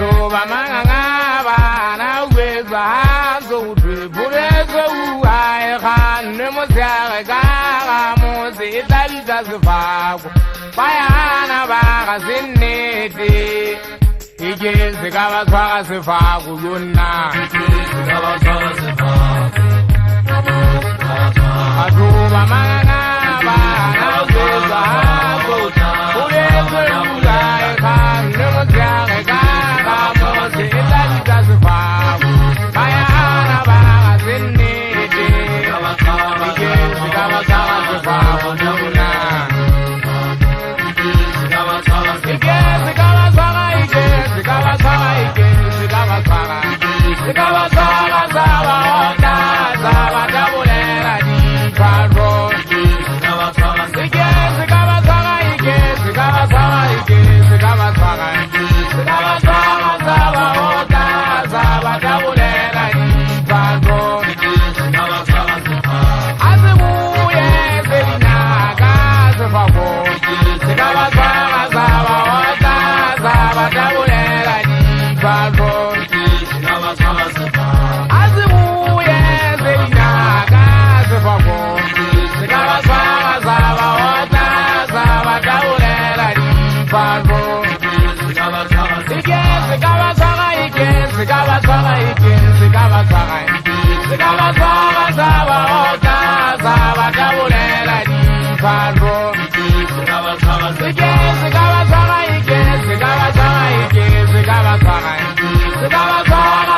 Batoba Mangaba, now with the hands of the Buddha, I can never say, that is a fag. Bayana Bagas in Nete. He gives the Gavas of Faguna. Batoba Mangaba, now with the hands of the I can never say, that is a fag. Bayana Bagas in Nete. He gives the Gavas of Faguna.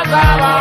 Zaba